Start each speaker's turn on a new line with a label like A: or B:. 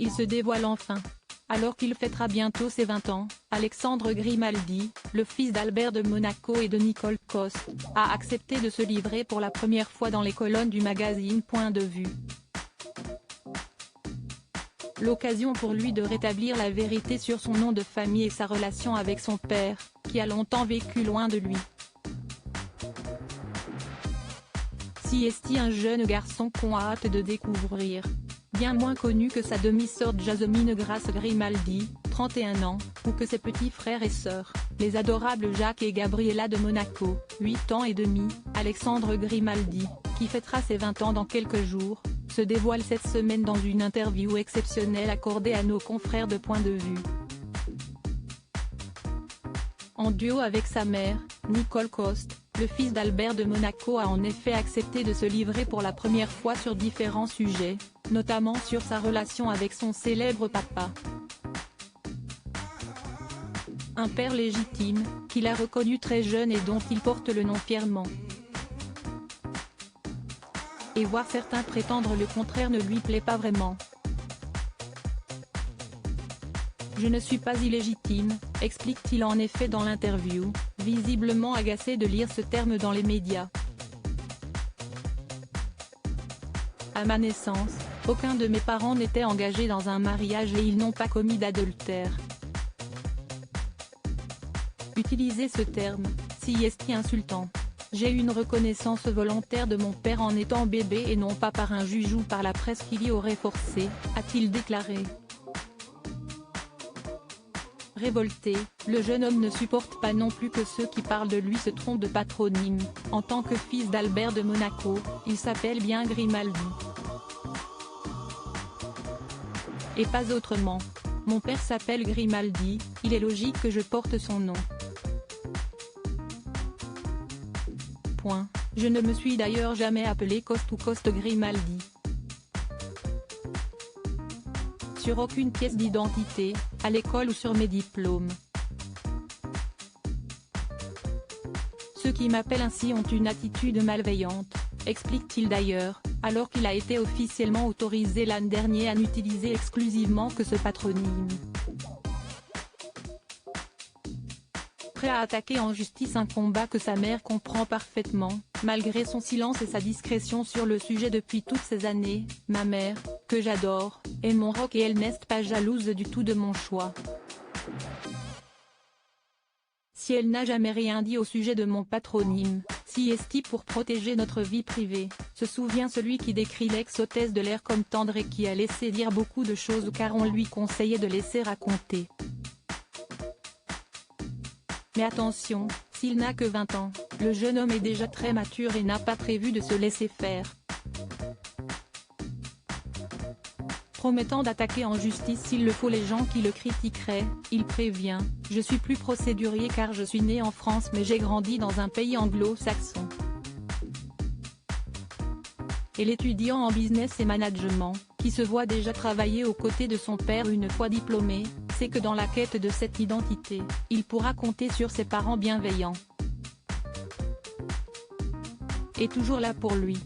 A: il se dévoile enfin. Alors qu'il fêtera bientôt ses 20 ans, Alexandre Grimaldi, le fils d'Albert de Monaco et de Nicole Coste, a accepté de se livrer pour la première fois dans les colonnes du magazine Point de vue. L'occasion pour lui de rétablir la vérité sur son nom de famille et sa relation avec son père, qui a longtemps vécu loin de lui. Siesti, un jeune garçon qu'on a hâte de découvrir. Bien moins connu que sa demi-sœur Jasmine Grace Grimaldi, 31 ans, ou que ses petits frères et sœurs, les adorables Jacques et Gabriella de Monaco, 8 ans et demi, Alexandre Grimaldi, qui fêtera ses 20 ans dans quelques jours, se dévoile cette semaine dans une interview exceptionnelle accordée à nos confrères de Point de vue. En duo avec sa mère, Nicole Coste, le fils d'Albert de Monaco a en effet accepté de se livrer pour la première fois sur différents sujets, notamment sur sa relation avec son célèbre papa. Un père légitime, qu'il a reconnu très jeune et dont il porte le nom fièrement. Et voir certains prétendre le contraire ne lui plaît pas vraiment. Je ne suis pas illégitime, explique-t-il en effet dans l'interview, visiblement agacé de lire ce terme dans les médias. À ma naissance, aucun de mes parents n'était engagé dans un mariage et ils n'ont pas commis d'adultère. Utiliser ce terme, si est insultant. J'ai une reconnaissance volontaire de mon père en étant bébé et non pas par un juge ou par la presse qui l'y aurait forcé, a-t-il déclaré. Révolté, le jeune homme ne supporte pas non plus que ceux qui parlent de lui se trompent de patronyme. En tant que fils d'Albert de Monaco, il s'appelle bien Grimaldi. Et pas autrement. Mon père s'appelle Grimaldi, il est logique que je porte son nom. Point. Je ne me suis d'ailleurs jamais appelé Coste ou Coste Grimaldi. Sur aucune pièce d'identité, à l'école ou sur mes diplômes. Ceux qui m'appellent ainsi ont une attitude malveillante, explique-t-il d'ailleurs, alors qu'il a été officiellement autorisé l'an dernier à n'utiliser exclusivement que ce patronyme. Prêt à attaquer en justice un combat que sa mère comprend parfaitement, malgré son silence et sa discrétion sur le sujet depuis toutes ces années, ma mère, que j'adore, est mon rock et elle n'est pas jalouse du tout de mon choix. Si elle n'a jamais rien dit au sujet de mon patronyme, si est pour protéger notre vie privée, se souvient celui qui décrit l'ex-hôtesse de l'air comme tendre et qui a laissé dire beaucoup de choses car on lui conseillait de laisser raconter. Mais attention, s'il n'a que 20 ans, le jeune homme est déjà très mature et n'a pas prévu de se laisser faire. Promettant d'attaquer en justice s'il le faut les gens qui le critiqueraient, il prévient « Je suis plus procédurier car je suis né en France mais j'ai grandi dans un pays anglo-saxon. » Et l'étudiant en business et management, qui se voit déjà travailler aux côtés de son père une fois diplômé, sait que dans la quête de cette identité, il pourra compter sur ses parents bienveillants. Et toujours là pour lui.